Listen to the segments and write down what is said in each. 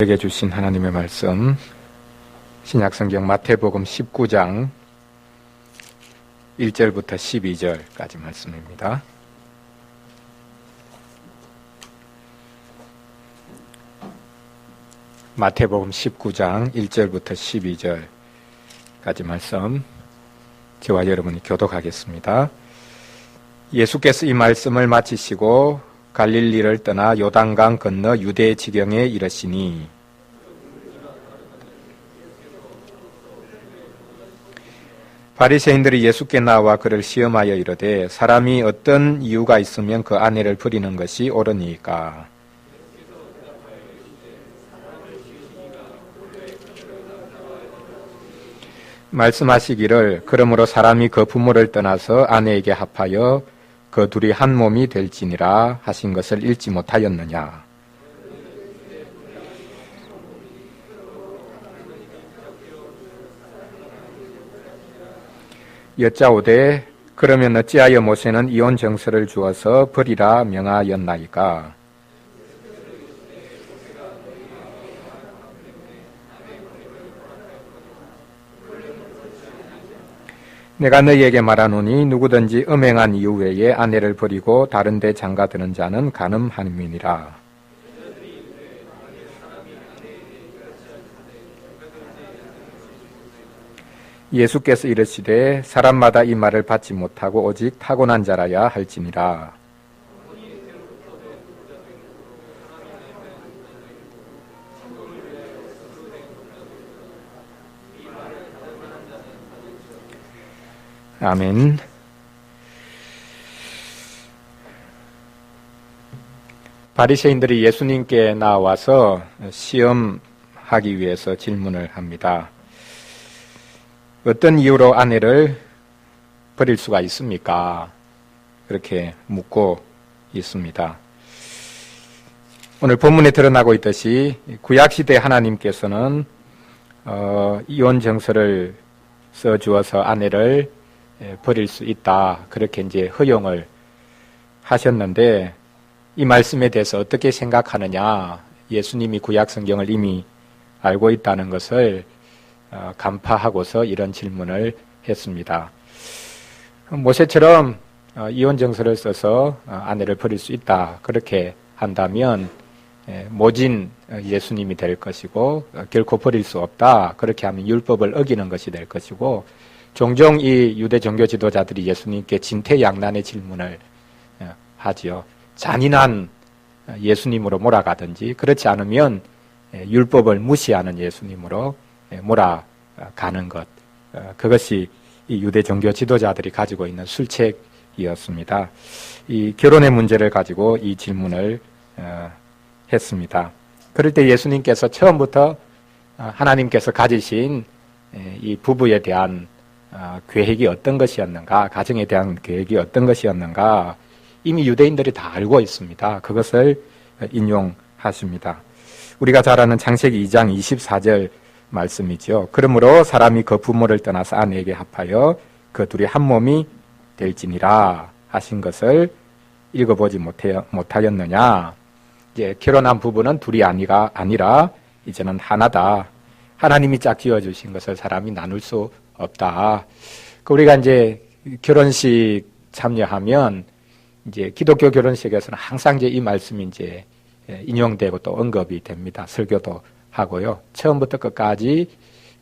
우리에게 주신 하나님의 말씀, 신약성경 마태복음 19장 1절부터 12절까지 말씀입니다. 마태복음 19장 1절부터 12절까지 말씀, 저와 여러분이 교독하겠습니다. 예수께서 이 말씀을 마치시고 갈릴리를 떠나 요단강 건너 유대 지경에 이르시니 바리새인들이 예수께 나와 그를 시험하여 이르되 사람이 어떤 이유가 있으면 그 아내를 버리는 것이 옳으니까. 말씀하시기를 그러므로 사람이 그 부모를 떠나서 아내에게 합하여 그 둘이 한 몸이 될지니라 하신 것을 읽지 못하였느냐. 여짜오되 그러면 어찌하여 모세는 이혼 정서를 주어서 버리라 명하였나이까. 내가 너희에게 말하노니 누구든지 음행한 이유 외에 아내를 버리고 다른 데 장가드는 자는 간음함이니라. 예수께서 이르시되 사람마다 이 말을 받지 못하고 오직 타고난 자라야 할지니라. 아멘. 바리새인들이 예수님께 나와서 시험하기 위해서 질문을 합니다. 어떤 이유로 아내를 버릴 수가 있습니까? 그렇게 묻고 있습니다. 오늘 본문에 드러나고 있듯이 구약시대 하나님께서는 이혼 정서를 써주어서 아내를 버릴 수 있다. 그렇게 이제 허용을 하셨는데 이 말씀에 대해서 어떻게 생각하느냐. 예수님이 구약 성경을 이미 알고 있다는 것을 간파하고서 이런 질문을 했습니다. 모세처럼 이혼 정서를 써서 아내를 버릴 수 있다. 그렇게 한다면 모진 예수님이 될 것이고 결코 버릴 수 없다. 그렇게 하면 율법을 어기는 것이 될 것이고 종종 이 유대 종교 지도자들이 예수님께 진퇴양난의 질문을 하지요. 잔인한 예수님으로 몰아가든지 그렇지 않으면 율법을 무시하는 예수님으로 몰아가는 것. 그것이 이 유대 종교 지도자들이 가지고 있는 술책이었습니다. 이 결혼의 문제를 가지고 이 질문을 했습니다. 그럴 때 예수님께서 처음부터 하나님께서 가지신 이 부부에 대한 계획이 어떤 것이었는가, 가정에 대한 계획이 어떤 것이었는가 이미 유대인들이 다 알고 있습니다. 그것을 인용하십니다. 우리가 잘 아는 창세기 2장 24절 말씀이죠. 그러므로 사람이 그 부모를 떠나서 아내에게 합하여 그 둘이 한 몸이 될지니라 하신 것을 읽어보지 못하였느냐. 이제 결혼한 부부는 둘이 아니라 이제는 하나다. 하나님이 짝 지어주신 것을 사람이 나눌 수 없다. 우리가 이제 결혼식 참여하면 이제 기독교 결혼식에서는 항상 이제 이 말씀이 이제 인용되고 또 언급이 됩니다. 설교도 하고요. 처음부터 끝까지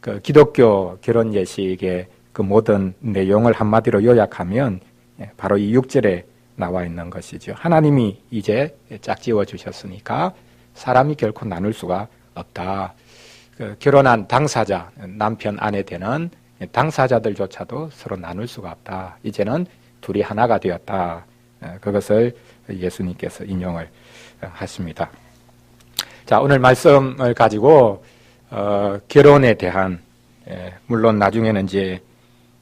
그 기독교 결혼 예식의 그 모든 내용을 한마디로 요약하면 바로 이 6절에 나와 있는 것이죠. 하나님이 이제 짝지어 주셨으니까 사람이 결코 나눌 수가 없다. 그 결혼한 당사자, 남편, 아내 되는 당사자들조차도 서로 나눌 수가 없다. 이제는 둘이 하나가 되었다. 그것을 예수님께서 인용을 하십니다. 자, 오늘 말씀을 가지고 결혼에 대한 물론 나중에는 이제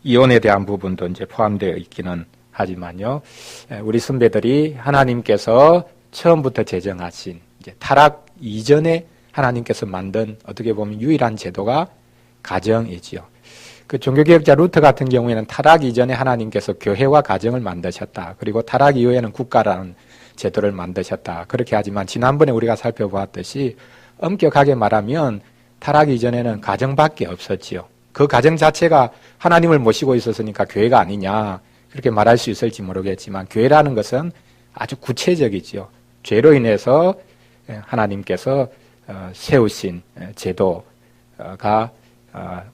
이혼에 대한 부분도 이제 포함되어 있기는 하지만요. 우리 선배들이 하나님께서 처음부터 제정하신 이제 타락 이전에 하나님께서 만든 어떻게 보면 유일한 제도가 가정이지요. 그 종교개혁자 루터 같은 경우에는 타락 이전에 하나님께서 교회와 가정을 만드셨다. 그리고 타락 이후에는 국가라는 제도를 만드셨다. 그렇게 하지만 지난번에 우리가 살펴보았듯이 엄격하게 말하면 타락 이전에는 가정밖에 없었지요. 그 가정 자체가 하나님을 모시고 있었으니까 교회가 아니냐 그렇게 말할 수 있을지 모르겠지만 교회라는 것은 아주 구체적이지요. 죄로 인해서 하나님께서 세우신 제도가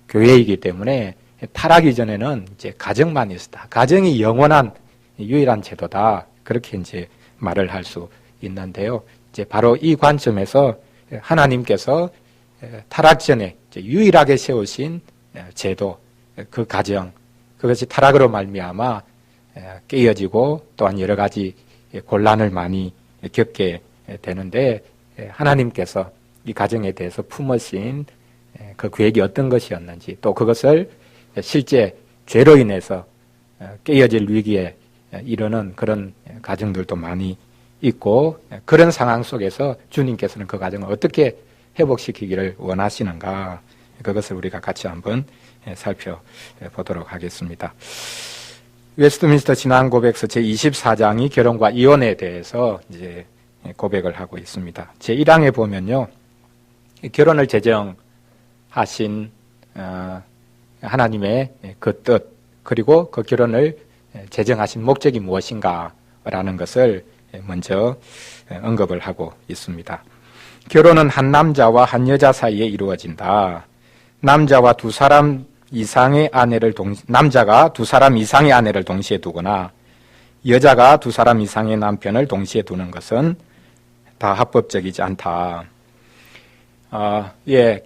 교회이기 때문에 타락 이전에는 이제 가정만 있었다. 가정이 영원한 유일한 제도다. 그렇게 이제 말을 할 수 있는데요. 이제 바로 이 관점에서 하나님께서 타락 전에 유일하게 세우신 제도, 그 가정, 그것이 타락으로 말미암아 깨어지고 또한 여러 가지 곤란을 많이 겪게 되는데 하나님께서 이 가정에 대해서 품으신 그 계획이 어떤 것이었는지 또 그것을 실제 죄로 인해서 깨어질 위기에 이르는 그런 가정들도 많이 있고 그런 상황 속에서 주님께서는 그 가정을 어떻게 회복시키기를 원하시는가 그것을 우리가 같이 한번 살펴보도록 하겠습니다. 웨스트민스터 진화 고백서 제24장이 결혼과 이혼에 대해서 이제 고백을 하고 있습니다. 제1항에 보면요. 결혼을 제정하신 하나님의 그 뜻 그리고 그 결혼을 제정하신 목적이 무엇인가라는 것을 먼저 언급을 하고 있습니다. 결혼은 한 남자와 한 여자 사이에 이루어진다. 남자가 두 사람 이상의 아내를 동시에 두거나 여자가 두 사람 이상의 남편을 동시에 두는 것은 다 합법적이지 않다.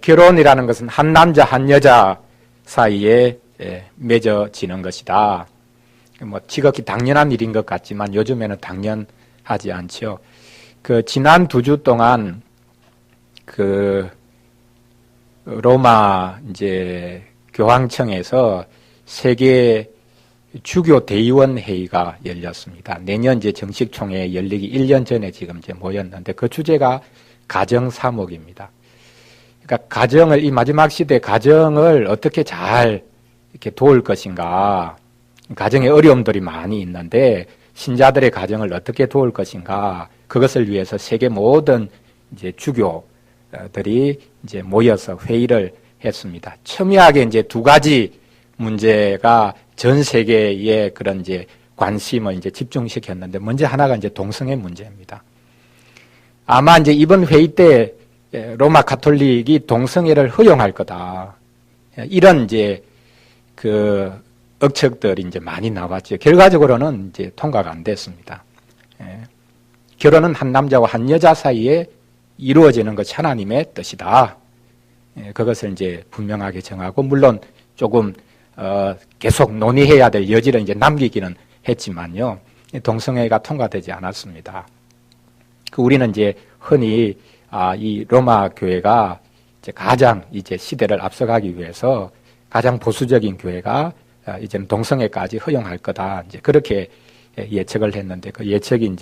결혼이라는 것은 한 남자 한 여자 사이에 맺어지는 것이다. 지극히 당연한 일인 것 같지만 요즘에는 당연하지 않죠. 지난 2주 동안 로마 교황청에서 세계 주교 대의원 회의가 열렸습니다. 내년 정식 총회 열리기 1년 전에 지금 모였는데 그 주제가 가정 사목입니다. 그러니까 가정을 이 마지막 시대 가정을 어떻게 잘 이렇게 도울 것인가, 가정에 어려움들이 많이 있는데 신자들의 가정을 어떻게 도울 것인가, 그것을 위해서 세계 모든 주교들이 모여서 회의를 했습니다. 첨예하게 2가지 문제가 전 세계의 그런 관심을 집중시켰는데 먼저 하나가 동성애 문제입니다. 아마 이번 회의 때 로마 가톨릭이 동성애를 허용할 거다. 이런 억측들이 많이 나왔죠. 결과적으로는 통과가 안 됐습니다. 결혼은 한 남자와 한 여자 사이에 이루어지는 것이 하나님의 뜻이다. 그것을 분명하게 정하고 물론 조금 계속 논의해야 될 여지를 남기기는 했지만요. 동성애가 통과되지 않았습니다. 우리는 흔히 이 로마 교회가 가장 시대를 앞서가기 위해서 가장 보수적인 교회가 이제는 동성애까지 허용할 거다. 그렇게 예측을 했는데 그 예측이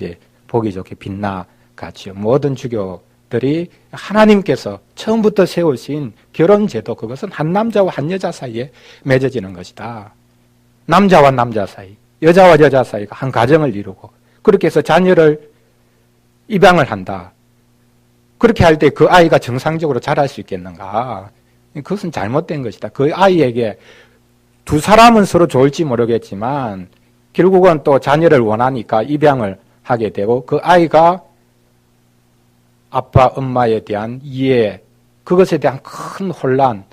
보기 좋게 빗나갔죠. 모든 주교들이 하나님께서 처음부터 세우신 결혼제도 그것은 한 남자와 한 여자 사이에 맺어지는 것이다. 남자와 남자 사이, 여자와 여자 사이가 한 가정을 이루고 그렇게 해서 자녀를 입양을 한다. 그렇게 할 때 그 아이가 정상적으로 자랄 수 있겠는가? 그것은 잘못된 것이다. 그 아이에게 두 사람은 서로 좋을지 모르겠지만 결국은 또 자녀를 원하니까 입양을 하게 되고 그 아이가 아빠, 엄마에 대한 이해, 그것에 대한 큰 혼란,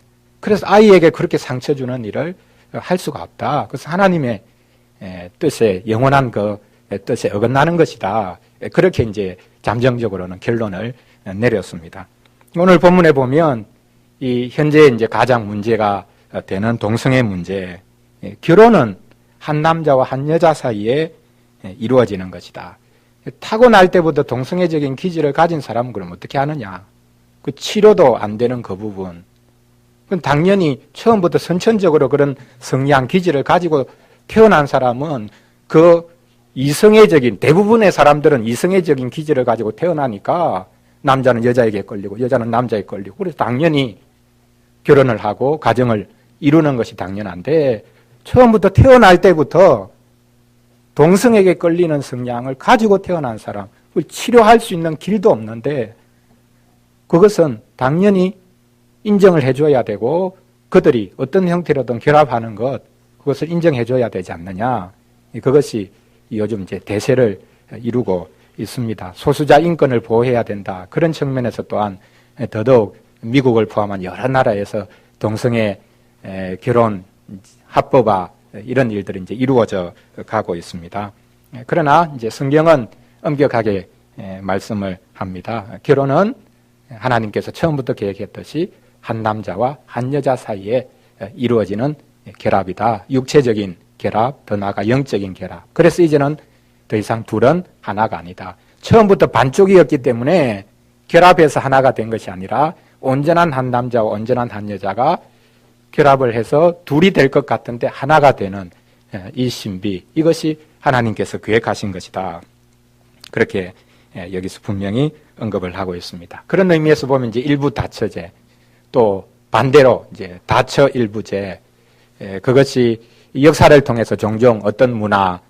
그래서 아이에게 그렇게 상처 주는 일을 할 수가 없다. 그래서 하나님의 뜻에, 영원한 그 뜻에 어긋나는 것이다. 그렇게 잠정적으로는 결론을 내렸습니다. 오늘 본문에 보면 이 현재 가장 문제가 되는 동성애 문제, 결혼은 한 남자와 한 여자 사이에 이루어지는 것이다. 타고날 때부터 동성애적인 기질을 가진 사람은 그럼 어떻게 하느냐? 그 치료도 안 되는 그 부분. 그건 당연히 처음부터 선천적으로 그런 성향 기질을 가지고 태어난 사람은 그 이성애적인, 대부분의 사람들은 이성애적인 기질을 가지고 태어나니까 남자는 여자에게 끌리고 여자는 남자에게 끌리고 그래서 당연히 결혼을 하고 가정을 이루는 것이 당연한데 처음부터 태어날 때부터 동성에게 끌리는 성향을 가지고 태어난 사람, 그걸 치료할 수 있는 길도 없는데 그것은 당연히 인정을 해줘야 되고 그들이 어떤 형태로든 결합하는 것, 그것을 인정해줘야 되지 않느냐. 그것이 요즘 이제 대세를 이루고 있습니다. 소수자 인권을 보호해야 된다. 그런 측면에서 또한 더더욱 미국을 포함한 여러 나라에서 동성애 결혼 합법화 이런 일들이 이제 이루어져 가고 있습니다. 그러나 이제 성경은 엄격하게 말씀을 합니다. 결혼은 하나님께서 처음부터 계획했듯이 한 남자와 한 여자 사이에 이루어지는 결합이다. 육체적인 결합, 더 나아가 영적인 결합. 그래서 이제는 더 이상 둘은 하나가 아니다. 처음부터 반쪽이었기 때문에 결합해서 하나가 된 것이 아니라 온전한 한 남자와 온전한 한 여자가 결합을 해서 둘이 될 것 같은데 하나가 되는 이 신비, 이것이 하나님께서 계획하신 것이다. 그렇게 여기서 분명히 언급을 하고 있습니다. 그런 의미에서 보면 이제 일부 다처제, 또 반대로 이제 다처 일부제, 그것이 역사를 통해서 종종 어떤 문화,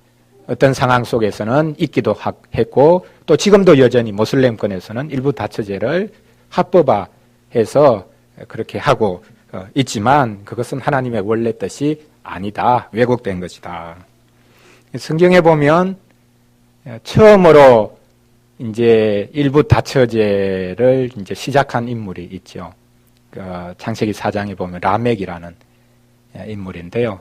어떤 상황 속에서는 있기도 했고, 또 지금도 여전히 모슬렘권에서는 일부 다처제를 합법화해서 그렇게 하고 있지만 그것은 하나님의 원래 뜻이 아니다. 왜곡된 것이다. 성경에 보면 처음으로 이제 일부 다처제를 이제 시작한 인물이 있죠. 창세기 4장에 보면 라멕이라는 인물인데요.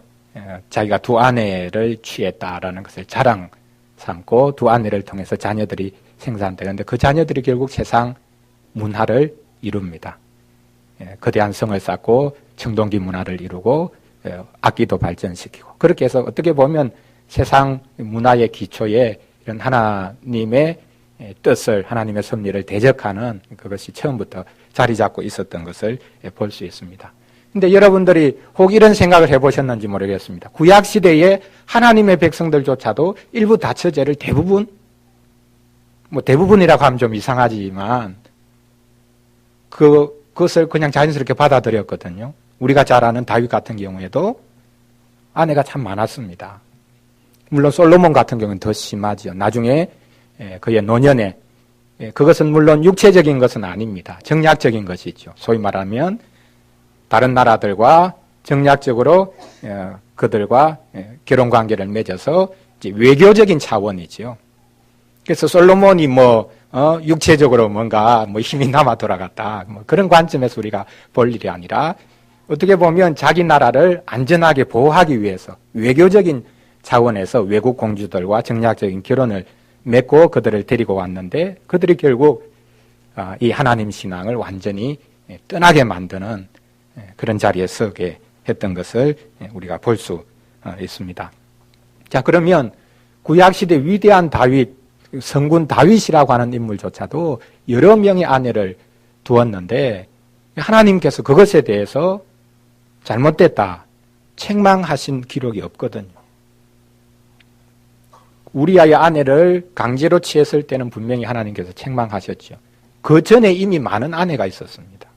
자기가 두 아내를 취했다라는 것을 자랑 삼고 두 아내를 통해서 자녀들이 생산되는데 그 자녀들이 결국 세상 문화를 이룹니다. 거대한 성을 쌓고 청동기 문화를 이루고 악기도 발전시키고 그렇게 해서 어떻게 보면 세상 문화의 기초에 이런 하나님의 뜻을, 하나님의 섭리를 대적하는 그것이 처음부터 자리 잡고 있었던 것을 볼 수 있습니다. 근데 여러분들이 혹 이런 생각을 해보셨는지 모르겠습니다. 구약시대에 하나님의 백성들조차도 일부 다처제를 대부분이라고 하면 좀 이상하지만 그것을 그냥 자연스럽게 받아들였거든요. 우리가 잘 아는 다윗 같은 경우에도 아내가 참 많았습니다. 물론 솔로몬 같은 경우는 더 심하죠. 나중에 그의 노년에 그것은 물론 육체적인 것은 아닙니다. 정략적인 것이죠. 소위 말하면 다른 나라들과 정략적으로 그들과 결혼관계를 맺어서 이제 외교적인 차원이죠. 그래서 솔로몬이 육체적으로 뭔가 힘이 남아 돌아갔다. 그런 관점에서 우리가 볼 일이 아니라 어떻게 보면 자기 나라를 안전하게 보호하기 위해서 외교적인 차원에서 외국 공주들과 정략적인 결혼을 맺고 그들을 데리고 왔는데 그들이 결국 이 하나님 신앙을 완전히 떠나게 만드는 그런 자리에 서게 했던 것을 우리가 볼 수 있습니다. 자, 그러면 구약시대 위대한 다윗, 성군 다윗이라고 하는 인물조차도 여러 명의 아내를 두었는데 하나님께서 그것에 대해서 잘못됐다, 책망하신 기록이 없거든요. 우리아의 아내를 강제로 취했을 때는 분명히 하나님께서 책망하셨죠. 그 전에 이미 많은 아내가 있었습니다.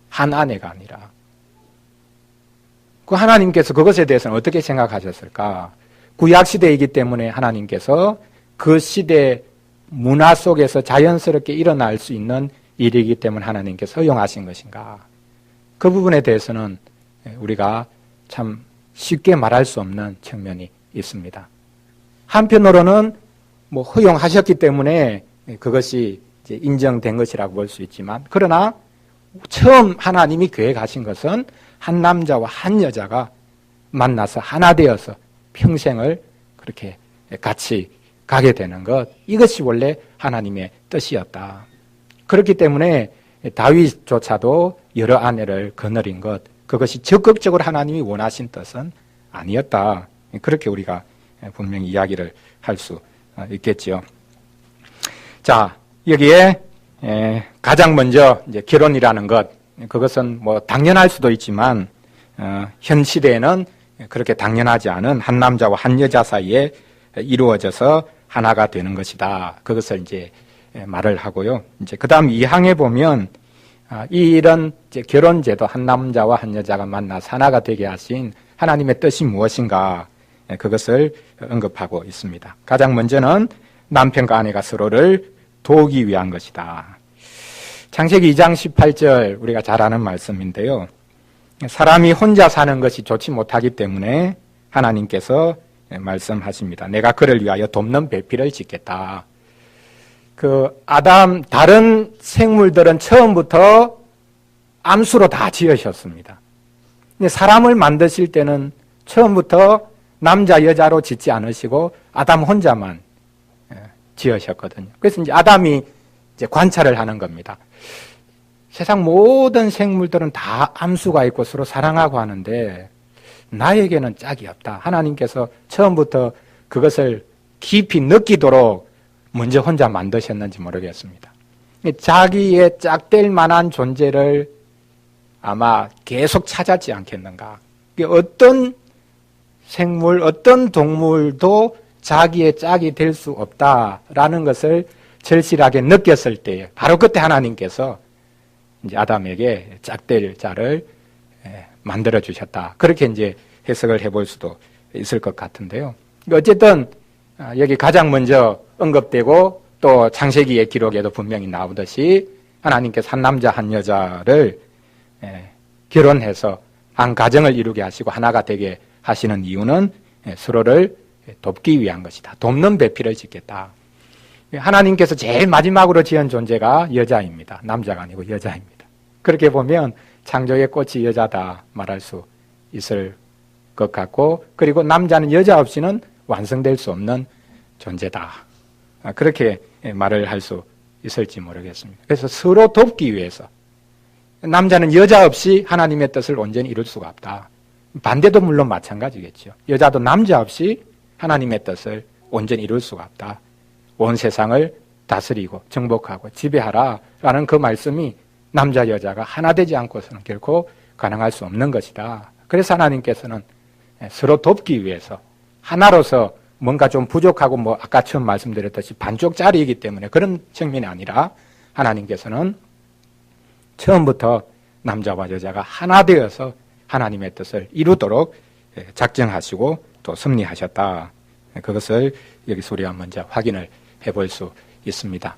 한 아내가 아니라. 그 하나님께서 그것에 대해서는 어떻게 생각하셨을까? 구약시대이기 때문에 하나님께서 그 시대 문화 속에서 자연스럽게 일어날 수 있는 일이기 때문에 하나님께서 허용하신 것인가? 그 부분에 대해서는 우리가 참 쉽게 말할 수 없는 측면이 있습니다. 한편으로는 허용하셨기 때문에 그것이 이제 인정된 것이라고 볼 수 있지만, 그러나 처음 하나님이 계획하신 것은 한 남자와 한 여자가 만나서 하나 되어서 평생을 그렇게 같이 가게 되는 것, 이것이 원래 하나님의 뜻이었다. 그렇기 때문에 다윗조차도 여러 아내를 거느린 것, 그것이 적극적으로 하나님이 원하신 뜻은 아니었다. 그렇게 우리가 분명히 이야기를 할 수 있겠지요. 자, 여기에 가장 먼저 이제 결혼이라는 것, 그것은 당연할 수도 있지만 현 시대에는 그렇게 당연하지 않은 한 남자와 한 여자 사이에 이루어져서 하나가 되는 것이다. 그것을 이제 말을 하고요. 이제 그다음 2항에 보면 이런 이제 결혼제도, 한 남자와 한 여자가 만나서 하나가 되게 하신 하나님의 뜻이 무엇인가, 그것을 언급하고 있습니다. 가장 먼저는 남편과 아내가 서로를 도우기 위한 것이다. 창세기 2장 18절 우리가 잘 아는 말씀인데요. 사람이 혼자 사는 것이 좋지 못하기 때문에 하나님께서 말씀하십니다. 내가 그를 위하여 돕는 배필을 짓겠다. 다른 생물들은 처음부터 암수로 다 지으셨습니다. 근데 사람을 만드실 때는 처음부터 남자, 여자로 짓지 않으시고 아담 혼자만 지으셨거든요. 그래서 이제 아담이 이제 관찰을 하는 겁니다. 세상 모든 생물들은 다 암수가 있고 서로 사랑하고 하는데 나에게는 짝이 없다. 하나님께서 처음부터 그것을 깊이 느끼도록 먼저 혼자 만드셨는지 모르겠습니다. 자기의 짝될 만한 존재를 아마 계속 찾았지 않겠는가. 어떤 생물, 어떤 동물도 자기의 짝이 될 수 없다라는 것을 절실하게 느꼈을 때 바로 그때 하나님께서 이제 아담에게 짝될 자를 만들어 주셨다. 그렇게 이제 해석을 해볼 수도 있을 것 같은데요. 어쨌든 여기 가장 먼저 언급되고 또 창세기의 기록에도 분명히 나오듯이 하나님께서 한 남자 한 여자를 결혼해서 한 가정을 이루게 하시고 하나가 되게 하시는 이유는 서로를 돕기 위한 것이다. 돕는 배필을 짓겠다. 하나님께서 제일 마지막으로 지은 존재가 여자입니다. 남자가 아니고 여자입니다. 그렇게 보면 창조의 꽃이 여자다 말할 수 있을 것 같고, 그리고 남자는 여자 없이는 완성될 수 없는 존재다. 그렇게 말을 할 수 있을지 모르겠습니다. 그래서 서로 돕기 위해서 남자는 여자 없이 하나님의 뜻을 온전히 이룰 수가 없다. 반대도 물론 마찬가지겠죠. 여자도 남자 없이 하나님의 뜻을 온전히 이룰 수가 없다. 온 세상을 다스리고 정복하고 지배하라라는 그 말씀이 남자 여자가 하나 되지 않고서는 결코 가능할 수 없는 것이다. 그래서 하나님께서는 서로 돕기 위해서 하나로서 뭔가 좀 부족하고 아까 처음 말씀드렸듯이 반쪽짜리이기 때문에 그런 측면이 아니라 하나님께서는 처음부터 남자와 여자가 하나 되어서 하나님의 뜻을 이루도록 작정하시고 또 섭리하셨다. 그것을 여기서 우리가 먼저 확인을 해볼 수 있습니다.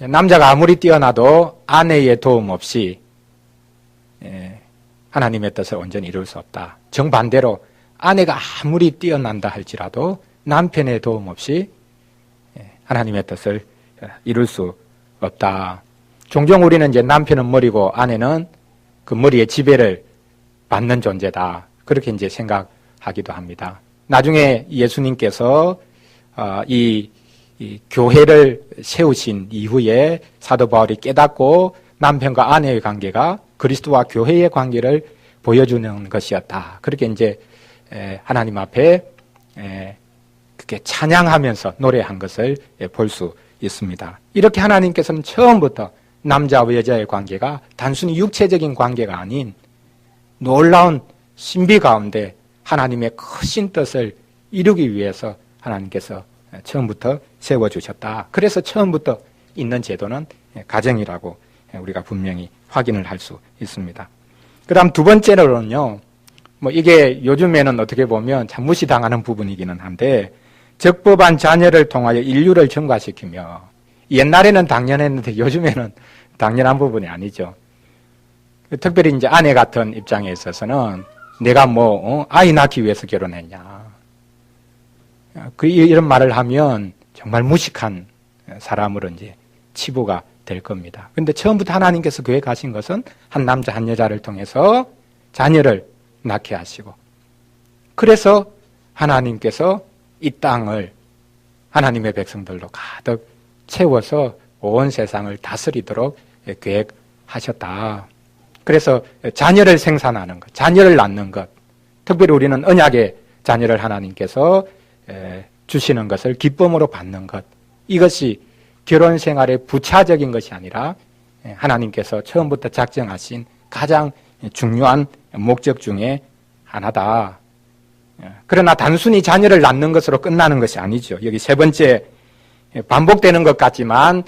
남자가 아무리 뛰어나도 아내의 도움 없이 하나님의 뜻을 온전히 이룰 수 없다. 정반대로 아내가 아무리 뛰어난다 할지라도 남편의 도움 없이 하나님의 뜻을 이룰 수 없다. 종종 우리는 이제 남편은 머리고 아내는 그 머리의 지배를 받는 존재다. 그렇게 이제 생각하기도 합니다. 나중에 예수님께서 이 교회를 세우신 이후에 사도 바울이 깨닫고 남편과 아내의 관계가 그리스도와 교회의 관계를 보여주는 것이었다. 그렇게 이제 하나님 앞에 그렇게 찬양하면서 노래한 것을 볼 수 있습니다. 이렇게 하나님께서는 처음부터 남자와 여자의 관계가 단순히 육체적인 관계가 아닌 놀라운 신비 가운데 하나님의 크신 뜻을 이루기 위해서 하나님께서 처음부터 세워주셨다. 그래서 처음부터 있는 제도는 가정이라고 우리가 분명히 확인을 할 수 있습니다. 그 다음 두 번째로는요, 이게 요즘에는 어떻게 보면 참 무시당하는 부분이기는 한데, 적법한 자녀를 통하여 인류를 증가시키며, 옛날에는 당연했는데 요즘에는 당연한 부분이 아니죠. 특별히 이제 아내 같은 입장에 있어서는 내가 아이 낳기 위해서 결혼했냐. 이런 말을 하면 정말 무식한 사람으로 이제 치부가 될 겁니다. 그런데 처음부터 하나님께서 계획하신 것은 한 남자 한 여자를 통해서 자녀를 낳게 하시고, 그래서 하나님께서 이 땅을 하나님의 백성들로 가득 채워서 온 세상을 다스리도록 계획하셨다. 그래서 자녀를 생산하는 것, 자녀를 낳는 것, 특별히 우리는 언약의 자녀를 하나님께서 주시는 것을 기쁨으로 받는 것, 이것이 결혼 생활의 부차적인 것이 아니라 하나님께서 처음부터 작정하신 가장 중요한 목적 중에 하나다. 그러나 단순히 자녀를 낳는 것으로 끝나는 것이 아니죠. 여기 세 번째, 반복되는 것 같지만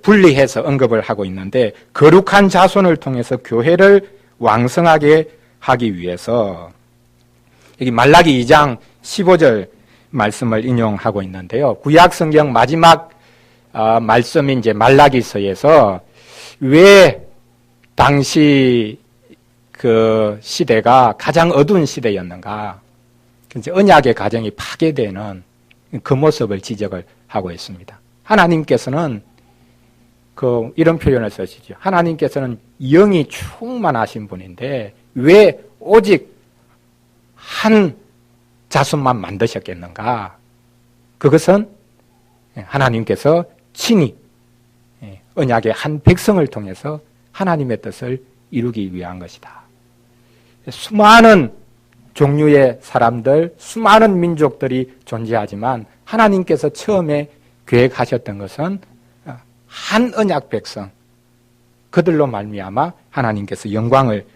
분리해서 언급을 하고 있는데, 거룩한 자손을 통해서 교회를 왕성하게 하기 위해서, 여기 말라기 2장 15절 말씀을 인용하고 있는데요. 구약 성경 마지막 말씀인 이제 말라기서에서 왜 당시 그 시대가 가장 어두운 시대였는가? 이제 언약의 가정이 파괴되는 그 모습을 지적을 하고 있습니다. 하나님께서는 이런 표현을 쓰시죠. 하나님께서는 영이 충만하신 분인데 왜 오직 한 자손만 만드셨겠는가? 그것은 하나님께서 친히 언약의 한 백성을 통해서 하나님의 뜻을 이루기 위한 것이다. 수많은 종류의 사람들, 수많은 민족들이 존재하지만 하나님께서 처음에 계획하셨던 것은 한 언약 백성, 그들로 말미암아 하나님께서 영광을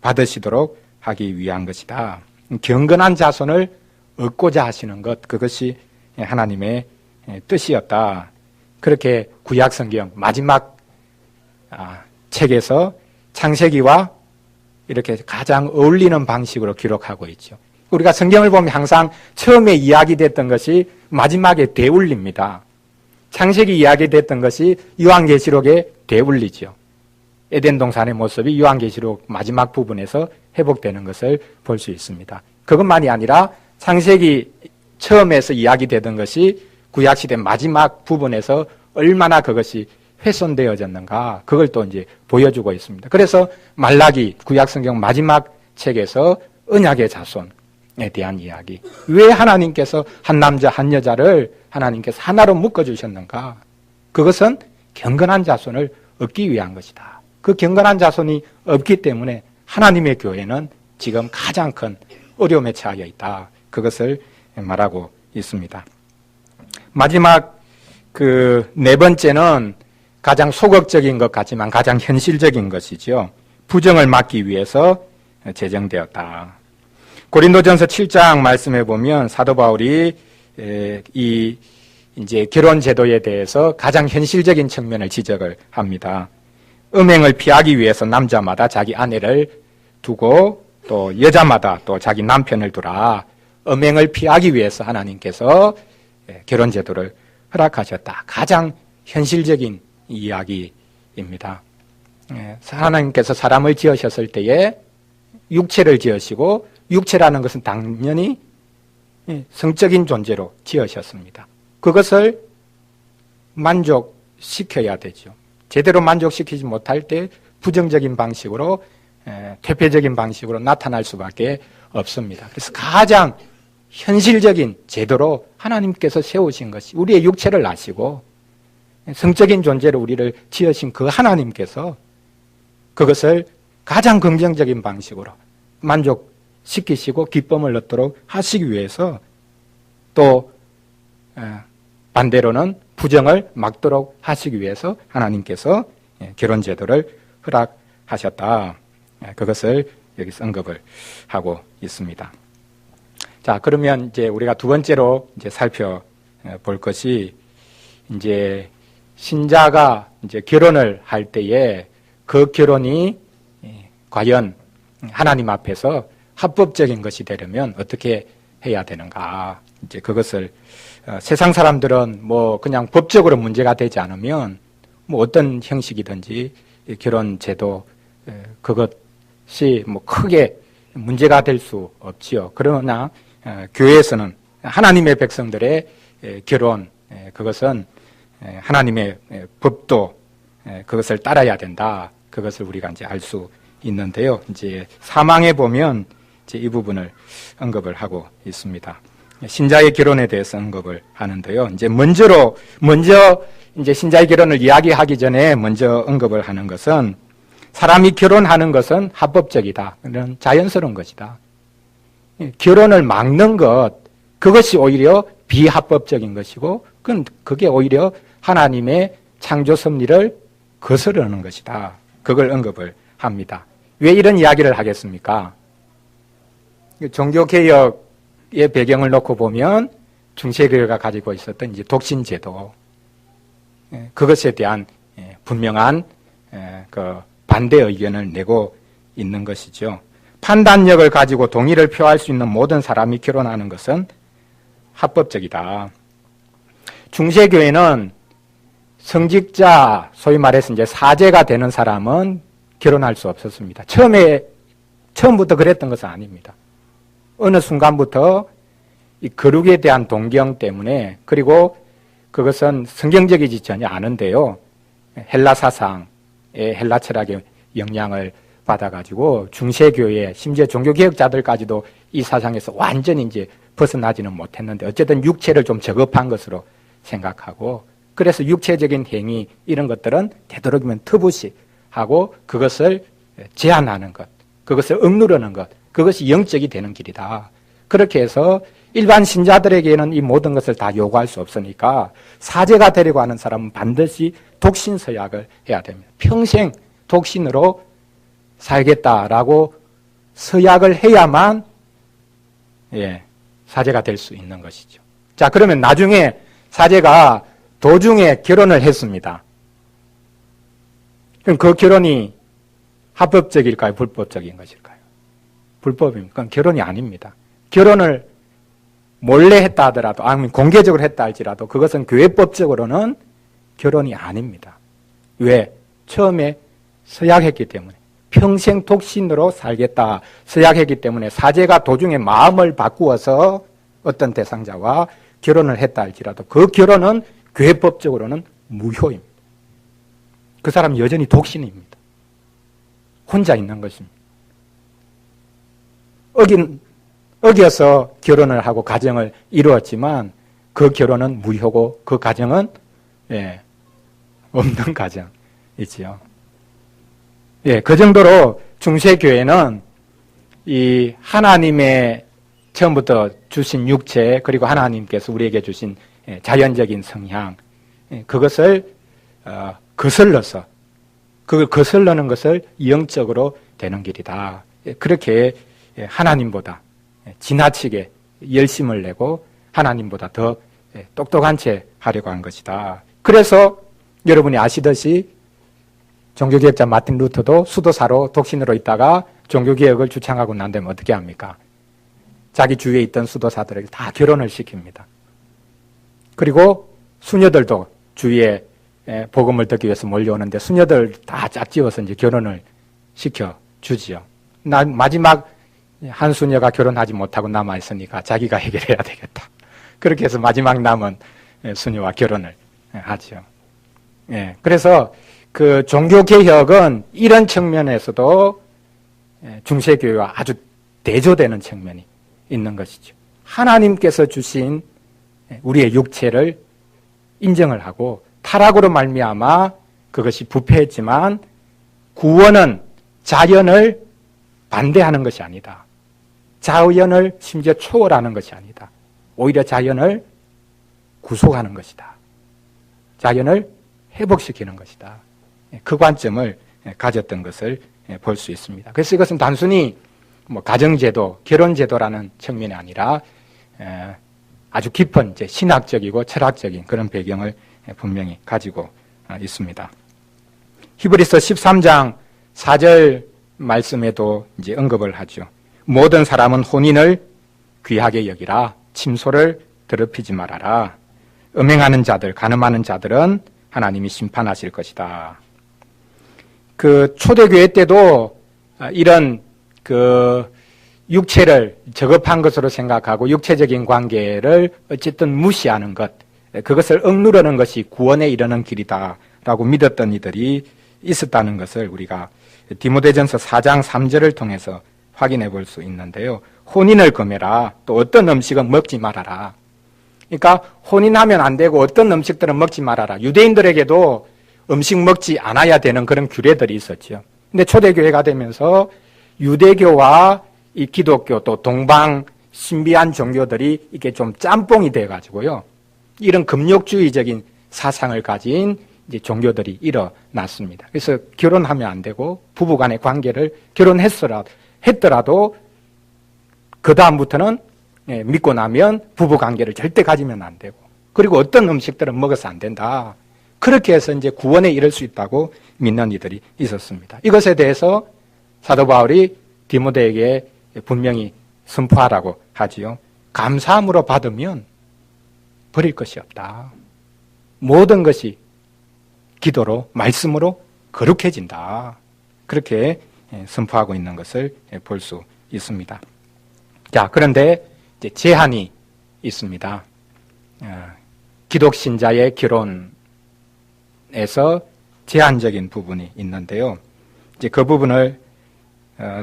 받으시도록 하기 위한 것이다. 경건한 자손을 얻고자 하시는 것, 그것이 하나님의 뜻이었다. 그렇게 구약 성경 마지막 책에서 창세기와 이렇게 가장 어울리는 방식으로 기록하고 있죠. 우리가 성경을 보면 항상 처음에 이야기됐던 것이 마지막에 되울립니다. 창세기 이야기됐던 것이 요한계시록에 되울리죠. 에덴 동산의 모습이 요한계시록 마지막 부분에서 회복되는 것을 볼 수 있습니다. 그것만이 아니라 창세기 처음에서 이야기되던 것이 구약시대 마지막 부분에서 얼마나 그것이 훼손되어졌는가, 그걸 또 이제 보여주고 있습니다. 그래서 말라기 구약성경 마지막 책에서 언약의 자손에 대한 이야기, 왜 하나님께서 한 남자 한 여자를 하나님께서 하나로 묶어주셨는가? 그것은 경건한 자손을 얻기 위한 것이다. 그 경건한 자손이 없기 때문에 하나님의 교회는 지금 가장 큰 어려움에 처하여 있다. 그것을 말하고 있습니다. 마지막 네 번째는 가장 소극적인 것 같지만 가장 현실적인 것이죠. 부정을 막기 위해서 제정되었다. 고린도전서 7장 말씀해 보면 사도 바울이 이제 결혼 제도에 대해서 가장 현실적인 측면을 지적을 합니다. 음행을 피하기 위해서 남자마다 자기 아내를 두고 또 여자마다 또 자기 남편을 두라. 음행을 피하기 위해서 하나님께서 결혼 제도를 허락하셨다. 가장 현실적인 이야기입니다. 하나님께서 사람을 지으셨을 때에 육체를 지으시고 육체라는 것은 당연히 성적인 존재로 지으셨습니다. 그것을 만족시켜야 되죠. 제대로 만족시키지 못할 때 부정적인 방식으로 퇴폐적인 방식으로 나타날 수밖에 없습니다. 그래서 가장 현실적인 제도로 하나님께서 세우신 것이 우리의 육체를 아시고 성적인 존재로 우리를 지으신 그 하나님께서 그것을 가장 긍정적인 방식으로 만족시키시고 기쁨을 얻도록 하시기 위해서 또 반대로는 부정을 막도록 하시기 위해서 하나님께서 결혼 제도를 허락하셨다. 그것을 여기서 언급을 하고 있습니다. 자, 그러면 이제 우리가 두 번째로 이제 살펴볼 것이 이제 신자가 이제 결혼을 할 때에 그 결혼이 과연 하나님 앞에서 합법적인 것이 되려면 어떻게 해야 되는가? 이제 그것을 세상 사람들은 뭐 그냥 법적으로 문제가 되지 않으면 뭐 어떤 형식이든지 결혼 제도 그것이 뭐 크게 문제가 될 수 없지요. 그러나 교회에서는 하나님의 백성들의 결혼 그것은 하나님의 법도 그것을 따라야 된다. 그것을 우리가 이제 알 수 있는데요. 이제 사망에 보면 이제 이 부분을 언급을 하고 있습니다. 신자의 결혼에 대해서 언급을 하는데요. 이제 먼저 이제 신자의 결혼을 이야기하기 전에 먼저 언급을 하는 것은 사람이 결혼하는 것은 합법적이다. 그런 자연스러운 것이다. 결혼을 막는 것, 그것이 오히려 비합법적인 것이고, 그게 오히려 하나님의 창조 섭리를 거스르는 것이다. 그걸 언급을 합니다. 왜 이런 이야기를 하겠습니까? 종교개혁의 배경을 놓고 보면 중세교회가 가지고 있었던 이제 독신제도, 그것에 대한 분명한 그 반대 의견을 내고 있는 것이죠. 판단력을 가지고 동의를 표할 수 있는 모든 사람이 결혼하는 것은 합법적이다. 중세교회는 성직자, 소위 말해서 이제 사제가 되는 사람은 결혼할 수 없었습니다. 처음부터 그랬던 것은 아닙니다. 어느 순간부터 이 거룩에 대한 동경 때문에, 그리고 그것은 성경적이지 전혀 않은데요. 헬라 사상의 헬라 철학의 영향을 받아가지고 중세교회, 심지어 종교개혁자들까지도 이 사상에서 완전히 이제 벗어나지는 못했는데, 어쨌든 육체를 좀 저급한 것으로 생각하고, 그래서 육체적인 행위 이런 것들은 되도록이면 터부시하고 그것을 제한하는 것, 그것을 억누르는 것, 그것이 영적이 되는 길이다. 그렇게 해서 일반 신자들에게는 이 모든 것을 다 요구할 수 없으니까 사제가 되려고 하는 사람은 반드시 독신 서약을 해야 됩니다. 평생 독신으로 살겠다라고 서약을 해야만 사제가 될 수 있는 것이죠. 자, 그러면 나중에 사제가 도중에 결혼을 했습니다. 그럼 그 결혼이 합법적일까요? 불법적인 것일까요? 불법입니다. 그건 결혼이 아닙니다. 결혼을 몰래 했다 하더라도, 아니면 공개적으로 했다 할지라도 그것은 교회법적으로는 결혼이 아닙니다. 왜? 처음에 서약했기 때문에. 평생 독신으로 살겠다 서약했기 때문에 사제가 도중에 마음을 바꾸어서 어떤 대상자와 결혼을 했다 할지라도 그 결혼은 교회법적으로는 무효입니다. 그 사람은 여전히 독신입니다. 혼자 있는 것입니다. 어겨서 결혼을 하고 가정을 이루었지만 그 결혼은 무효고 그 가정은 없는 가정이지요. 그 정도로 중세교회는 이 하나님의 처음부터 주신 육체, 그리고 하나님께서 우리에게 주신 자연적인 성향, 그것을 거슬러서, 그걸 거슬러는 것을 영적으로 되는 길이다. 그렇게 하나님보다 지나치게 열심을 내고 하나님보다 더 똑똑한 채 하려고 한 것이다. 그래서 여러분이 아시듯이 종교개혁자 마틴 루터도 수도사로 독신으로 있다가 종교개혁을 주창하고 난 다음에 어떻게 합니까? 자기 주위에 있던 수도사들에게 다 결혼을 시킵니다. 그리고 수녀들도 주위에 복음을 듣기 위해서 몰려오는데 수녀들 다 짝지어서 이제 결혼을 시켜주지요. 마지막 한 수녀가 결혼하지 못하고 남아있으니까 자기가 해결해야 되겠다. 그렇게 해서 마지막 남은 수녀와 결혼을 하죠. 그래서 그 종교개혁은 이런 측면에서도 중세교회와 아주 대조되는 측면이 있는 것이죠. 하나님께서 주신 우리의 육체를 인정을 하고 타락으로 말미암아 그것이 부패했지만 구원은 자연을 반대하는 것이 아니다. 자연을 심지어 초월하는 것이 아니다. 오히려 자연을 구속하는 것이다. 자연을 회복시키는 것이다. 그 관점을 가졌던 것을 볼 수 있습니다. 그래서 이것은 단순히 가정제도, 결혼제도라는 측면이 아니라 아주 깊은 이제 신학적이고 철학적인 그런 배경을 분명히 가지고 있습니다. 히브리서 13장 4절 말씀에도 이제 언급을 하죠. 모든 사람은 혼인을 귀하게 여기라. 침소를 더럽히지 말아라. 음행하는 자들, 간음하는 자들은 하나님이 심판하실 것이다. 그 초대교회 때도 이런 그 육체를 저급한 것으로 생각하고 육체적인 관계를 어쨌든 무시하는 것, 그것을 억누르는 것이 구원에 이르는 길이다라고 믿었던 이들이 있었다는 것을 우리가 디모데전서 4장 3절을 통해서 확인해 볼 수 있는데요. 혼인을 금해라. 또 어떤 음식은 먹지 말아라. 그러니까 혼인하면 안 되고 어떤 음식들은 먹지 말아라. 유대인들에게도 음식 먹지 않아야 되는 그런 규례들이 있었죠. 근데 초대교회가 되면서 유대교와 이 기독교 또 동방 신비한 종교들이 이게 좀 짬뽕이 돼가지고요. 이런 금욕주의적인 사상을 가진 이제 종교들이 일어났습니다. 그래서 결혼하면 안 되고 부부간의 관계를 했더라도 그 다음부터는 믿고 나면 부부 관계를 절대 가지면 안 되고, 그리고 어떤 음식들은 먹어서 안 된다. 그렇게 해서 이제 구원에 이를 수 있다고 믿는 이들이 있었습니다. 이것에 대해서 사도 바울이 디모데에게 분명히 선포하라고 하지요. 감사함으로 받으면 버릴 것이 없다. 모든 것이 기도로, 말씀으로 거룩해진다. 그렇게 선포하고 있는 것을 볼 수 있습니다. 자, 그런데 이제 제한이 있습니다. 기독신자의 결혼에서 제한적인 부분이 있는데요. 이제 그 부분을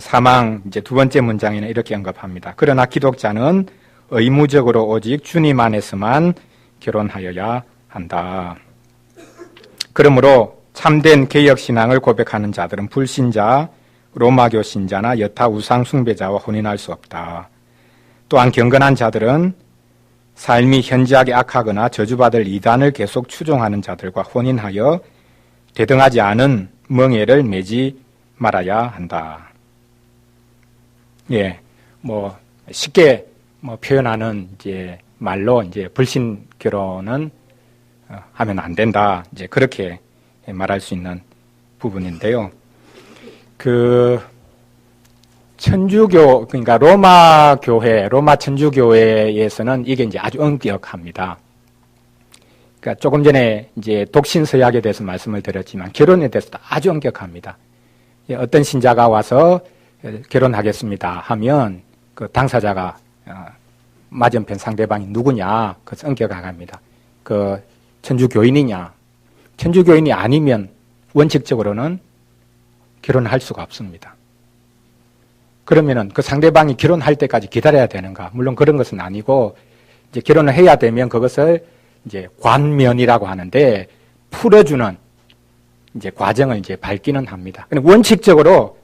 사망 이제 두 번째 문장에는 이렇게 언급합니다. 그러나 기독자는 의무적으로 오직 주님 안에서만 결혼하여야 한다. 그러므로 참된 개혁신앙을 고백하는 자들은 불신자, 로마교 신자나 여타 우상 숭배자와 혼인할 수 없다. 또한 경건한 자들은 삶이 현저하게 악하거나 저주받을 이단을 계속 추종하는 자들과 혼인하여 대등하지 않은 멍에를 매지 말아야 한다. 예, 쉽게 표현하는 이제 말로 이제 불신 결혼은 하면 안 된다. 이제 그렇게 말할 수 있는 부분인데요. 천주교, 그러니까 로마 교회, 로마 천주교회에서는 이게 이제 아주 엄격합니다. 그러니까 조금 전에 이제 독신 서약에 대해서 말씀을 드렸지만 결혼에 대해서도 아주 엄격합니다. 어떤 신자가 와서 결혼하겠습니다 하면 그 당사자가 맞은편 상대방이 누구냐, 그것을 엄격하게 합니다. 그 천주교인이냐, 천주교인이 아니면 원칙적으로는 결혼할 수가 없습니다. 그러면은 그 상대방이 결혼할 때까지 기다려야 되는가? 물론 그런 것은 아니고, 이제 결혼을 해야 되면 그것을 이제 관면이라고 하는데, 풀어주는 이제 과정을 이제 밟기는 합니다. 근데 원칙적으로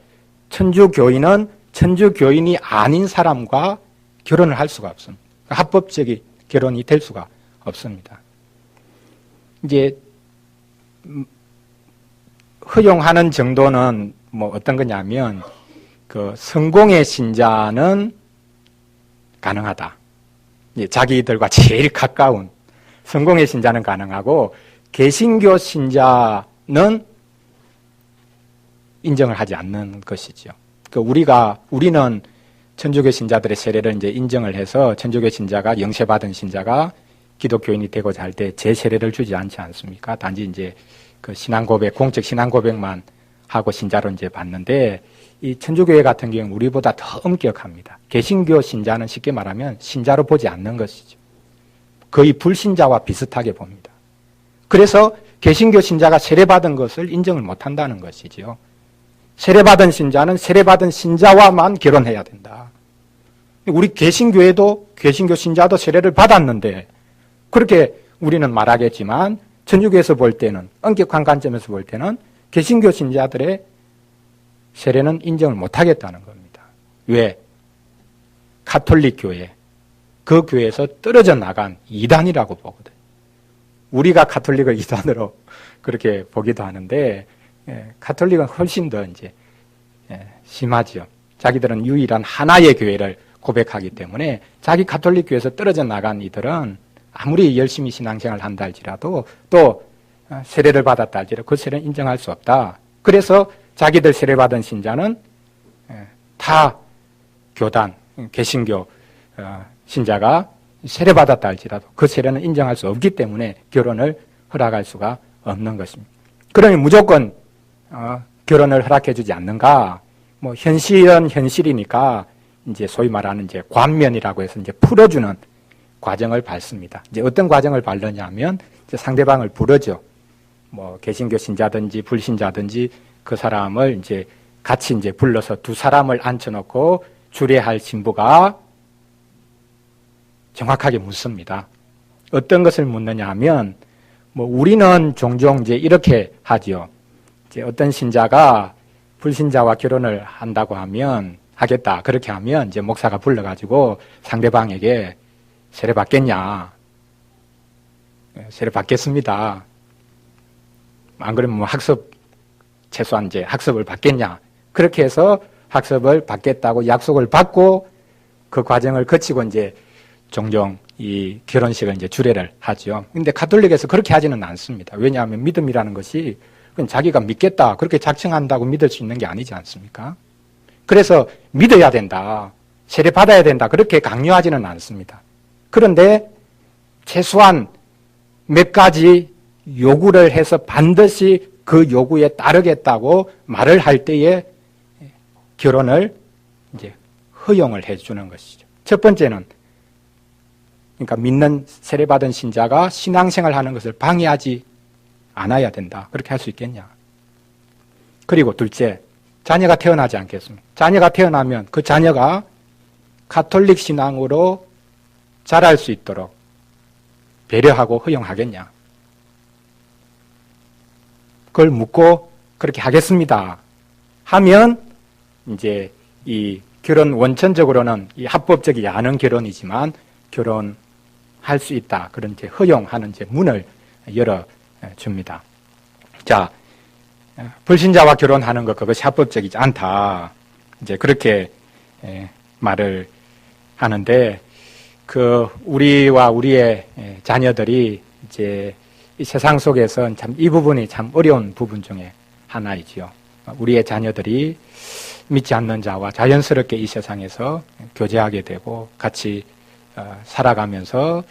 천주교인은 천주교인이 아닌 사람과 결혼을 할 수가 없습니다. 합법적인 결혼이 될 수가 없습니다. 이제, 허용하는 정도는 어떤 거냐면, 성공의 신자는 가능하다. 자기들과 제일 가까운 성공의 신자는 가능하고, 개신교 신자는 인정을 하지 않는 것이죠. 우리는 천주교 신자들의 세례를 이제 인정을 해서 천주교 신자가 영세받은 신자가 기독교인이 되고자 할 때 제 세례를 주지 않지 않습니까? 단지 이제 그 신앙 고백, 공적 신앙 고백만 하고 신자로 이제 받는데, 이 천주교회 같은 경우는 우리보다 더 엄격합니다. 개신교 신자는 쉽게 말하면 신자로 보지 않는 것이죠. 거의 불신자와 비슷하게 봅니다. 그래서 개신교 신자가 세례받은 것을 인정을 못한다는 것이죠. 세례받은 신자는 세례받은 신자와만 결혼해야 된다. 우리 개신교회도 개신교 신자도 세례를 받았는데 그렇게 우리는 말하겠지만 천주교에서 볼 때는, 엄격한 관점에서 볼 때는 개신교 신자들의 세례는 인정을 못하겠다는 겁니다. 왜? 가톨릭 교회, 그 교회에서 떨어져 나간 이단이라고 보거든. 우리가 가톨릭을 이단으로 그렇게 보기도 하는데, 가톨릭은 훨씬 더 이제 심하죠. 자기들은 유일한 하나의 교회를 고백하기 때문에 자기 가톨릭 교회에서 떨어져 나간 이들은 아무리 열심히 신앙생활을 한다 할지라도 또 세례를 받았다 할지라도 그 세례는 인정할 수 없다. 그래서 자기들 세례받은 신자는 타 교단, 개신교 신자가 세례받았다 할지라도 그 세례는 인정할 수 없기 때문에 결혼을 허락할 수가 없는 것입니다. 그러니 무조건 결혼을 허락해 주지 않는가? 현실은 현실이니까 이제 소위 말하는 이제 관면이라고 해서 이제 풀어주는 과정을 밟습니다. 이제 어떤 과정을 밟느냐면 이제 상대방을 부르죠. 개신교 신자든지 불신자든지 그 사람을 이제 같이 이제 불러서 두 사람을 앉혀놓고 주례할 신부가 정확하게 묻습니다. 어떤 것을 묻느냐 하면, 우리는 종종 이제 이렇게 하지요. 이제 어떤 신자가 불신자와 결혼을 한다고 하면, 하겠다. 그렇게 하면 이제 목사가 불러가지고 상대방에게 세례 받겠냐? 세례 받겠습니다. 안 그러면 최소한 이제 학습을 받겠냐? 그렇게 해서 학습을 받겠다고 약속을 받고 그 과정을 거치고 이제 종종 이 결혼식을 이제 주례를 하죠. 근데 가톨릭에서 그렇게 하지는 않습니다. 왜냐하면 믿음이라는 것이 그건 자기가 믿겠다, 그렇게 작정한다고 믿을 수 있는 게 아니지 않습니까? 그래서 믿어야 된다, 세례 받아야 된다, 그렇게 강요하지는 않습니다. 그런데 최소한 몇 가지 요구를 해서 반드시 그 요구에 따르겠다고 말을 할 때에 결혼을 이제 허용을 해주는 것이죠. 첫 번째는 그러니까 믿는 세례받은 신자가 신앙생활 하는 것을 방해하지 않아야 된다. 그렇게 할 수 있겠냐. 그리고 둘째, 자녀가 태어나지 않겠습니까? 자녀가 태어나면 그 자녀가 가톨릭 신앙으로 자랄 수 있도록 배려하고 허용하겠냐. 그걸 묻고 그렇게 하겠습니다 하면 이제 이 결혼 원천적으로는 이 합법적이지 않은 결혼이지만 결혼할 수 있다. 그런 이제 허용하는 이제 문을 열어 줍니다. 자, 불신자와 결혼하는 것 그것이 합법적이지 않다. 이제 그렇게 말을 하는데 그 우리와 우리의 자녀들이 이제 이 세상 속에선 참 이 부분이 참 어려운 부분 중에 하나이지요. 우리의 자녀들이 믿지 않는 자와 자연스럽게 이 세상에서 교제하게 되고 같이 살아가면서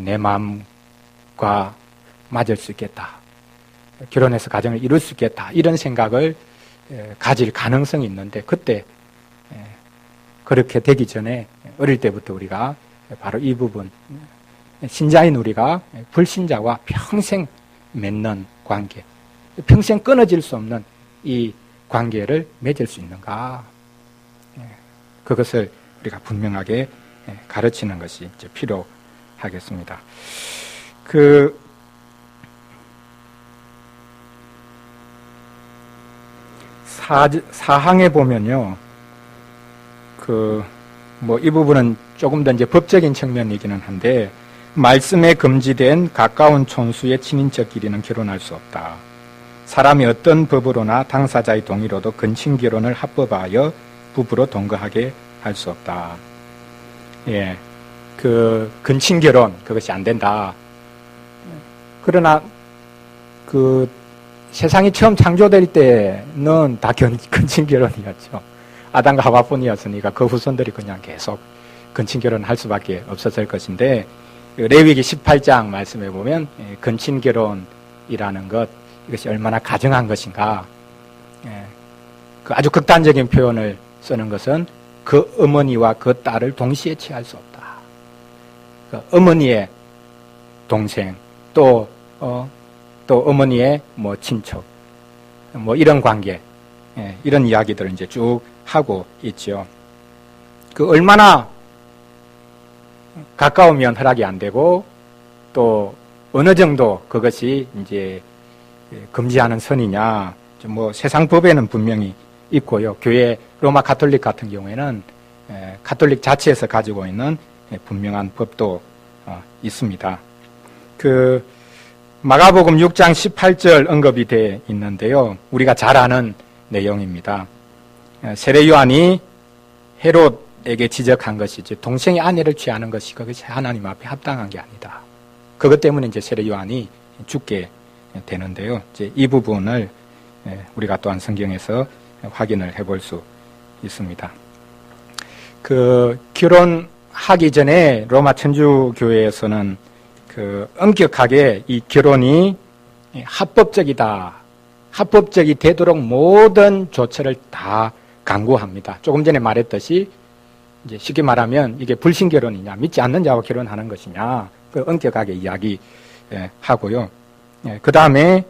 내 마음과 맞을 수 있겠다. 결혼해서 가정을 이룰 수 있겠다. 이런 생각을 가질 가능성이 있는데 그때 그렇게 되기 전에 어릴 때부터 우리가 바로 이 부분 신자인 우리가 불신자와 평생 맺는 관계, 평생 끊어질 수 없는 이 관계를 맺을 수 있는가? 그것을 우리가 분명하게 가르치는 것이 이제 필요하겠습니다. 그 사항에 보면요, 이 부분은 조금 더 이제 법적인 측면이기는 한데, 말씀에 금지된 가까운 촌수의 친인척 끼리는 결혼할 수 없다. 사람이 어떤 법으로나 당사자의 동의로도 근친 결혼을 합법화하여 부부로 동거하게 할 수 없다. 예, 그 근친 결혼 그것이 안 된다. 그러나 그 세상이 처음 창조될 때는 다 근친 결혼이었죠. 아담과 하와뿐이었으니까 그 후손들이 그냥 계속 근친 결혼할 수밖에 없었을 것인데 레위기 18장 말씀에 보면 근친 결혼이라는 것 이것이 얼마나 가정한 것인가. 그 아주 극단적인 표현을 쓰는 것은 그 어머니와 그 딸을 동시에 취할 수 없다. 그 어머니의 동생 또 어머니의 친척 이런 관계 이런 이야기들을 이제 쭉 하고 있죠. 그 얼마나 가까우면 허락이 안 되고 또 어느 정도 그것이 이제 금지하는 선이냐. 세상 법에는 분명히 있고요. 교회 로마 가톨릭 같은 경우에는 가톨릭 자체에서 가지고 있는 분명한 법도 있습니다. 그 마가복음 6장 18절 언급이 되어 있는데요. 우리가 잘 아는 내용입니다. 세례 요한이 헤롯에게 지적한 것이지 동생의 아내를 취하는 것이 그것이 하나님 앞에 합당한 게 아니다. 그것 때문에 이제 세례 요한이 죽게 되는데요. 이제 이 부분을 우리가 또한 성경에서 확인을 해볼 수 있습니다. 그 결혼하기 전에 로마 천주교회에서는 그 엄격하게 이 결혼이 합법적이다. 합법적이 되도록 모든 조처를 다 강구합니다. 조금 전에 말했듯이 이제 쉽게 말하면 이게 불신 결혼이냐, 믿지 않는 자와 결혼하는 것이냐, 그 엄격하게 이야기하고요. 그 다음에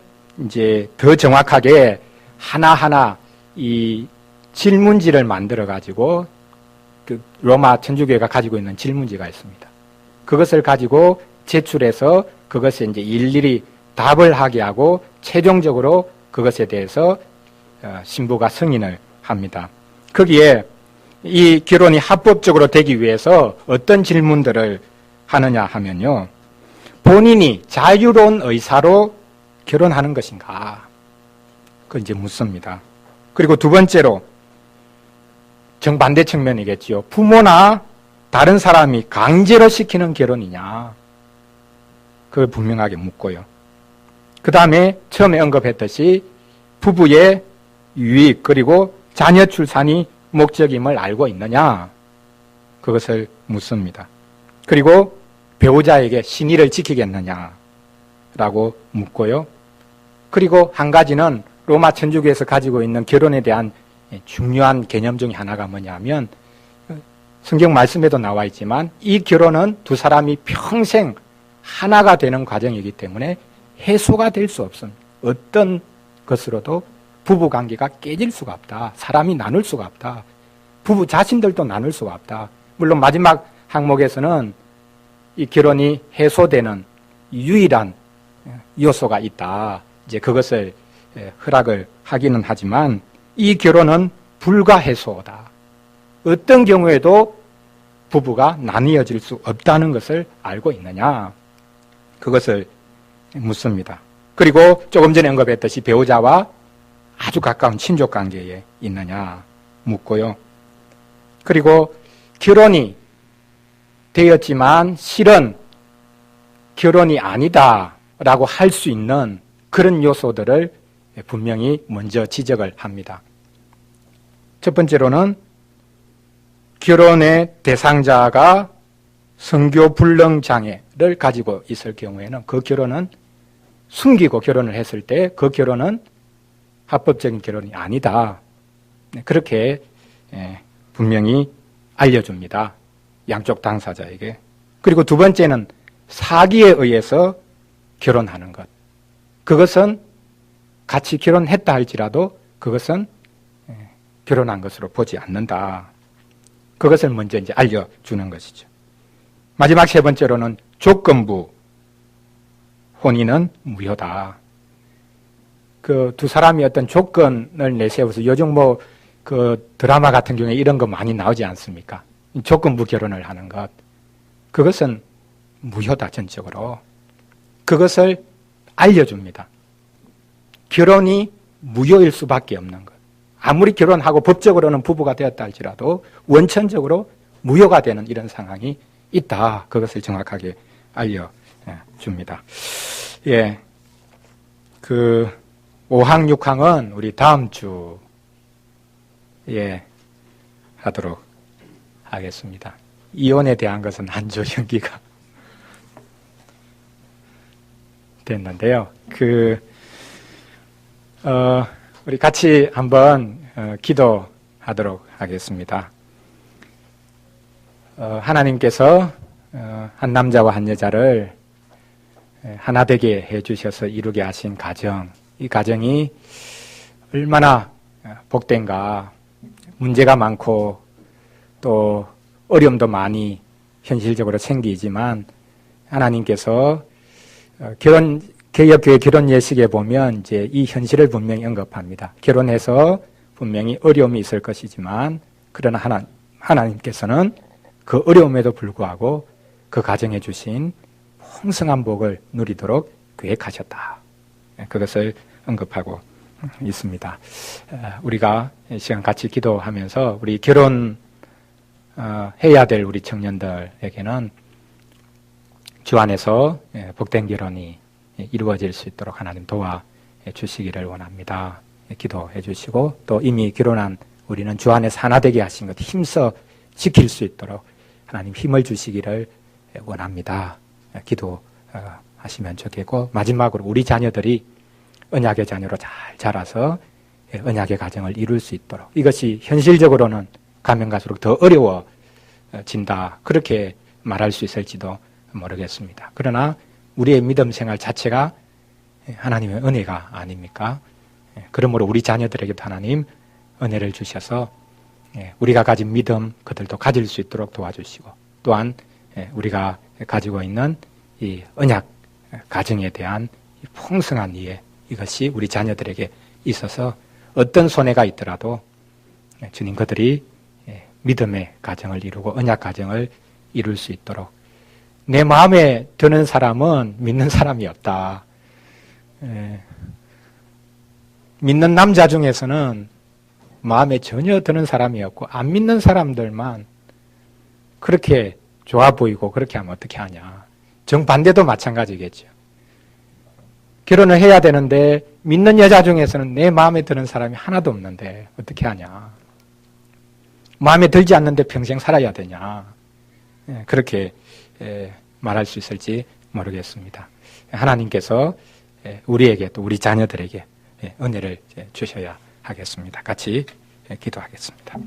이제 더 정확하게 하나하나 이 질문지를 만들어 가지고 그 로마 천주교회가 가지고 있는 질문지가 있습니다. 그것을 가지고 제출해서 그것에 이제 일일이 답을 하게 하고 최종적으로 그것에 대해서 신부가 승인을 합니다. 거기에 이 결혼이 합법적으로 되기 위해서 어떤 질문들을 하느냐 하면요. 본인이 자유로운 의사로 결혼하는 것인가? 그걸 이제 묻습니다. 그리고 두 번째로 정반대 측면이겠지요. 부모나 다른 사람이 강제로 시키는 결혼이냐? 그걸 분명하게 묻고요. 그 다음에 처음에 언급했듯이 부부의 유익 그리고 자녀 출산이 목적임을 알고 있느냐? 그것을 묻습니다. 그리고 배우자에게 신의를 지키겠느냐? 라고 묻고요. 그리고 한 가지는 로마 천주교에서 가지고 있는 결혼에 대한 중요한 개념 중에 하나가 뭐냐면 성경 말씀에도 나와 있지만 이 결혼은 두 사람이 평생 하나가 되는 과정이기 때문에 해소가 될 수 없습니다. 어떤 것으로도 부부 관계가 깨질 수가 없다. 사람이 나눌 수가 없다. 부부 자신들도 나눌 수가 없다. 물론 마지막 항목에서는 이 결혼이 해소되는 유일한 요소가 있다. 이제 그것을 허락을 하기는 하지만 이 결혼은 불가해소다. 어떤 경우에도 부부가 나뉘어질 수 없다는 것을 알고 있느냐? 그것을 묻습니다. 그리고 조금 전에 언급했듯이 배우자와 아주 가까운 친족 관계에 있느냐 묻고요. 그리고 결혼이 되었지만 실은 결혼이 아니다라고 할 수 있는 그런 요소들을 분명히 먼저 지적을 합니다. 첫 번째로는 결혼의 대상자가 성교불능 장애를 가지고 있을 경우에는 그 결혼은 숨기고 결혼을 했을 때 그 결혼은 합법적인 결혼이 아니다. 그렇게 분명히 알려줍니다. 양쪽 당사자에게. 그리고 두 번째는 사기에 의해서 결혼하는 것. 그것은 같이 결혼했다 할지라도 그것은 결혼한 것으로 보지 않는다. 그것을 먼저 이제 알려주는 것이죠. 마지막 세 번째로는 조건부 혼인은 무효다. 그 두 사람이 어떤 조건을 내세워서 요즘 그 드라마 같은 경우에 이런 거 많이 나오지 않습니까? 조건부 결혼을 하는 것. 그것은 무효다, 전적으로. 그것을 알려줍니다. 결혼이 무효일 수밖에 없는 것. 아무리 결혼하고 법적으로는 부부가 되었다 할지라도 원천적으로 무효가 되는 이런 상황이 있다. 그것을 정확하게 알려줍니다. 예. 그 5항, 6항은 우리 다음 주에 하도록 하겠습니다. 이혼에 대한 것은 한 주 연기가 됐는데요. 우리 같이 한번 기도하도록 하겠습니다. 하나님께서 한 남자와 한 여자를 하나 되게 해주셔서 이루게 하신 가정, 이 가정이 얼마나 복된가. 문제가 많고 또 어려움도 많이 현실적으로 생기지만 하나님께서 개혁교회 결혼 예식에 보면 이제 이 현실을 분명히 언급합니다. 결혼해서 분명히 어려움이 있을 것이지만 그러나 하나님께서는 그 어려움에도 불구하고 그 가정에 주신 풍성한 복을 누리도록 계획하셨다. 그것을 언급하고 있습니다. 우리가 이 시간 같이 기도하면서 우리 결혼 해야 될 우리 청년들에게는 주 안에서 복된 결혼이 이루어질 수 있도록 하나님 도와주시기를 원합니다. 기도해 주시고 또 이미 결혼한 우리는 주 안에서 하나 되게 하신 것 힘써 지킬 수 있도록 하나님 힘을 주시기를 원합니다. 기도하시면 좋겠고 마지막으로 우리 자녀들이 언약의 자녀로 잘 자라서 언약의 가정을 이룰 수 있도록 이것이 현실적으로는 가면 갈수록 더 어려워진다. 그렇게 말할 수 있을지도 모르겠습니다. 그러나 우리의 믿음 생활 자체가 하나님의 은혜가 아닙니까? 그러므로 우리 자녀들에게도 하나님 은혜를 주셔서 우리가 가진 믿음 그들도 가질 수 있도록 도와주시고 또한 우리가 가지고 있는 이 언약 가정에 대한 풍성한 이해 이것이 우리 자녀들에게 있어서 어떤 손해가 있더라도 주님 그들이 믿음의 가정을 이루고 언약 가정을 이룰 수 있도록 내 마음에 드는 사람은 믿는 사람이 없다. 믿는 남자 중에서는 마음에 전혀 드는 사람이 없고 안 믿는 사람들만 그렇게 좋아 보이고 그렇게 하면 어떻게 하냐. 정반대도 마찬가지겠죠. 결혼을 해야 되는데 믿는 여자 중에서는 내 마음에 드는 사람이 하나도 없는데 어떻게 하냐. 마음에 들지 않는데 평생 살아야 되냐. 그렇게 말할 수 있을지 모르겠습니다. 하나님께서 우리에게 또 우리 자녀들에게 은혜를 주셔야 하겠습니다. 같이 기도하겠습니다.